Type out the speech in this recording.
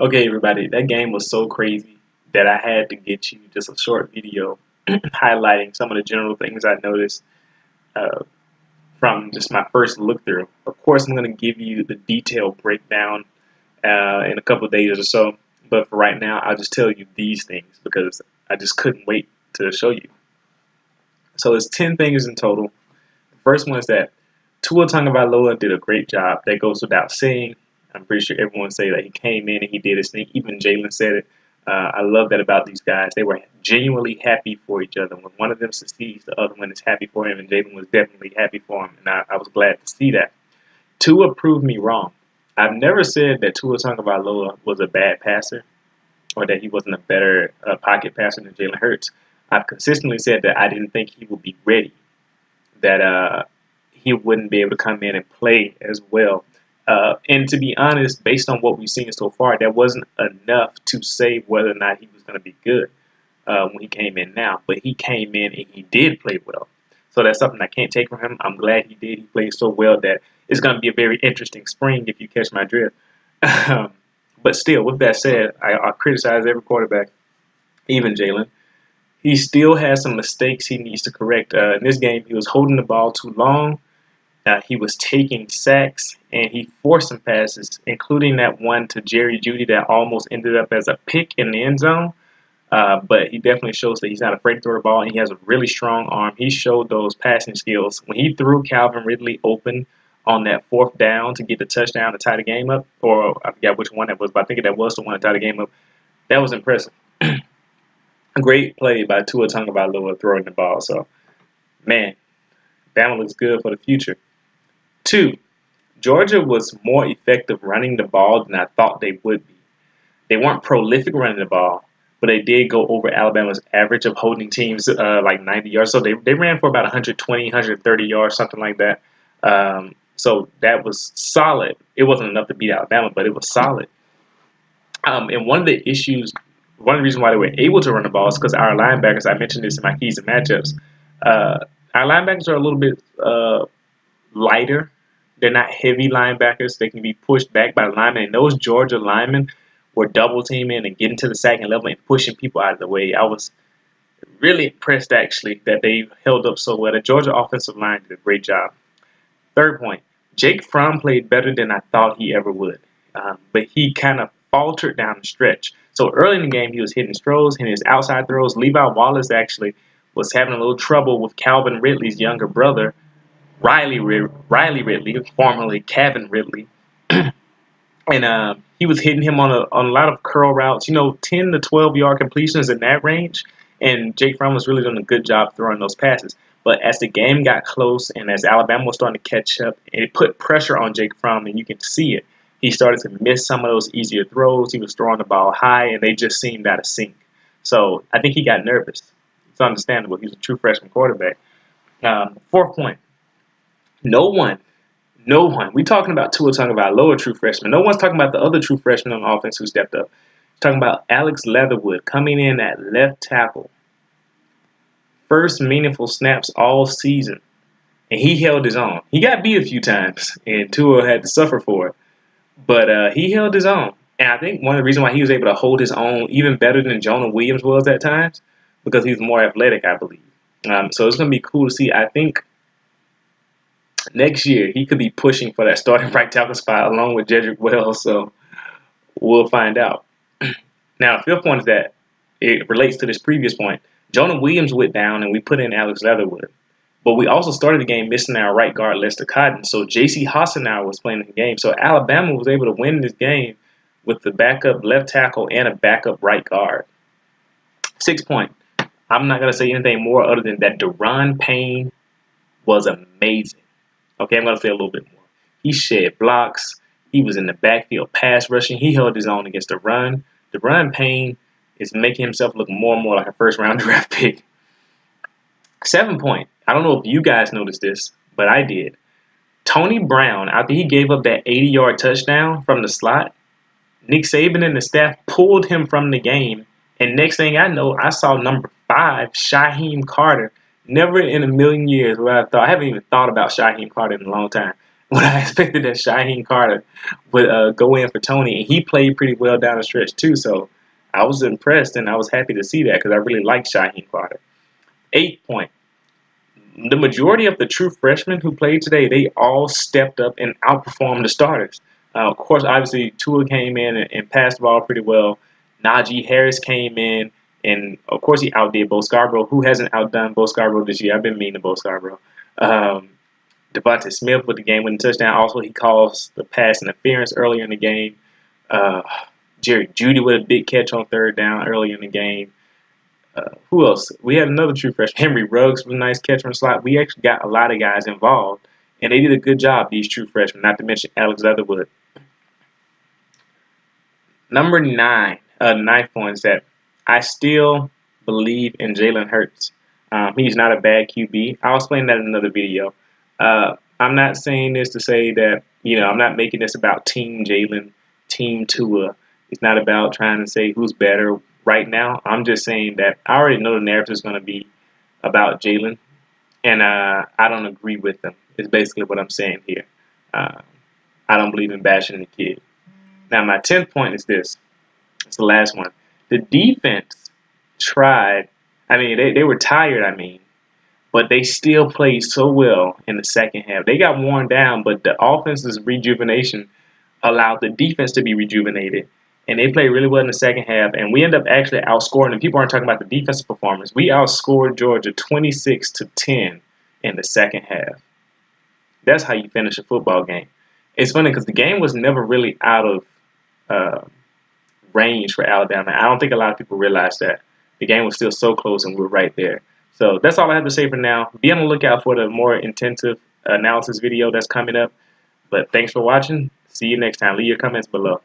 Okay, everybody, that game was so crazy that I had to get you just a short video highlighting some of the general things I noticed uh, from just my first look through. Of course, I'm going to give you the detailed breakdown in a couple of days or so, but for right now, I'll just tell you these things because I just couldn't wait to show you. So it's 10 things in total. The first one is that Tua Tagovailoa did a great job. That goes without saying. I'm pretty sure everyone say that he came in and he did his thing. Even Jalen said it. I love that about these guys. They were genuinely happy for each other. When one of them succeeds, the other one is happy for him, and Jalen was definitely happy for him, and I was glad to see that. Tua proved me wrong. I've never said that Tua Tagovailoa was a bad passer or that he wasn't a better pocket passer than Jalen Hurts. I've consistently said that I didn't think he would be ready, that he wouldn't be able to come in and play as well. And to be honest, based on what we've seen so far, that wasn't enough to say whether or not he was going to be good when he came in now. But he came in and he did play well. So that's something I can't take from him. I'm glad he did. He played so well that it's going to be a very interesting spring if you catch my drift. But still, with that said, I criticize every quarterback, even Jalen. He still has some mistakes he needs to correct. In this game, he was holding the ball too long. He was taking sacks, and he forced some passes, including that one to Jerry Jeudy that almost ended up as a pick in the end zone. But he definitely shows that he's not afraid to throw the ball, and he has a really strong arm. He showed those passing skills. When he threw Calvin Ridley open on that fourth down to get the touchdown to tie the game up, or I forgot which one that was, but I think that was the one to tie the game up, that was impressive. A great play by Tua Tagovailoa throwing the ball. So, man, Bama looks good for the future. 2, Georgia was more effective running the ball than I thought they would be. They weren't prolific running the ball, but they did go over Alabama's average of holding teams like 90 yards. So they ran for about 120, 130 yards, something like that. So that was solid. It wasn't enough to beat Alabama, but it was solid. And one of the reasons why they were able to run the ball is because our linebackers, I mentioned this in my keys and matchups, our linebackers are a little bit lighter. They're not heavy linebackers. They can be pushed back by linemen. And those Georgia linemen were double teaming and getting to the second level and pushing people out of the way. I was really impressed, actually, that they held up so well. The Georgia offensive line did a great job. Third point, Jake Fromm played better than I thought he ever would. But he kind of faltered down the stretch. So early in the game, he was hitting throws, hitting his outside throws. Levi Wallace actually was having a little trouble with Calvin Ridley's younger brother, Riley Ridley, formerly Kevin Ridley. And he was hitting him on a lot of curl routes, 10 to 12 yard completions in that range. And Jake Fromm was really doing a good job throwing those passes. But as the game got close and as Alabama was starting to catch up, it put pressure on Jake Fromm, and you can see it. He started to miss some of those easier throws. He was throwing the ball high, and they just seemed out of sync. So I think he got nervous. It's understandable. He's a true freshman quarterback. Fourth point, no one. We talking about Tua Tagovailoa, true freshman. No one's talking about the other true freshman on offense who stepped up. Talking about Alex Leatherwood coming in at left tackle. First meaningful snaps all season. And he held his own. He got beat a few times, and Tua had to suffer for it. But he held his own. And I think one of the reasons why he was able to hold his own even better than Jonah Williams was at times, because he was more athletic, I believe. So it's going to be cool to see. I think next year he could be pushing for that starting right tackle spot along with Jedrick Wells. So we'll find out. Now, the fifth point is that it relates to this previous point. Jonah Williams went down, and we put in Alex Leatherwood. But we also started the game missing our right guard, Lester Cotton. So J.C. Hassenauer was playing the game. So Alabama was able to win this game with the backup left tackle and a backup right guard. 6 point. I'm not going to say anything more other than that Derron Payne was amazing. Okay, I'm going to say a little bit more. He shed blocks. He was in the backfield pass rushing. He held his own against the run. Derron Payne is making himself look more and more like a first-round draft pick. 7 point. I don't know if you guys noticed this, but I did. Tony Brown, after he gave up that 80-yard touchdown from the slot, Nick Saban and the staff pulled him from the game. And next thing I know, I saw number 5, Shaheem Carter. Never in a million years would I thought. I haven't even thought about Shaheem Carter in a long time. when I expected that Shaheem Carter would go in for Tony, and he played pretty well down the stretch too. So I was impressed, and I was happy to see that because I really liked Shaheem Carter. 8 point. The majority of the true freshmen who played today, they all stepped up and outperformed the starters. Of course, obviously, Tua came in and passed the ball pretty well. Najee Harris came in, and of course, he outdid Bo Scarborough. Who hasn't outdone Bo Scarborough this year? I've been mean to Bo Scarborough. Devontae Smith with the game-winning touchdown. Also, he calls the pass interference earlier in the game. Uh, Jerry Jeudy with a big catch on third down earlier in the game. Who else? We had another true freshman. Henry Ruggs with a nice catch from the slot. We actually got a lot of guys involved, and they did a good job, these true freshmen, not to mention Alex Leatherwood. Number 9, 9 point is that I still believe in Jalen Hurts. He's not a bad QB. I'll explain that in another video. I'm not saying this to say that, I'm not making this about Team Jalen, Team Tua. It's not about trying to say who's better right now. I'm just saying that I already know the narrative is going to be about Jalen, and I don't agree with them. It's basically what I'm saying here. I don't believe in bashing the kid. Now, my 10th point is this. It's the last one. The defense tried. They were tired, but they still played so well in the second half. They got worn down, but the offense's rejuvenation allowed the defense to be rejuvenated. And they played really well in the second half. And we end up actually outscoring. And people aren't talking about the defensive performance. We outscored Georgia 26-10 in the second half. That's how you finish a football game. It's funny because the game was never really out of range for Alabama. I don't think a lot of people realize that. The game was still so close and we were right there. So that's all I have to say for now. Be on the lookout for the more intensive analysis video that's coming up. But thanks for watching. See you next time. Leave your comments below.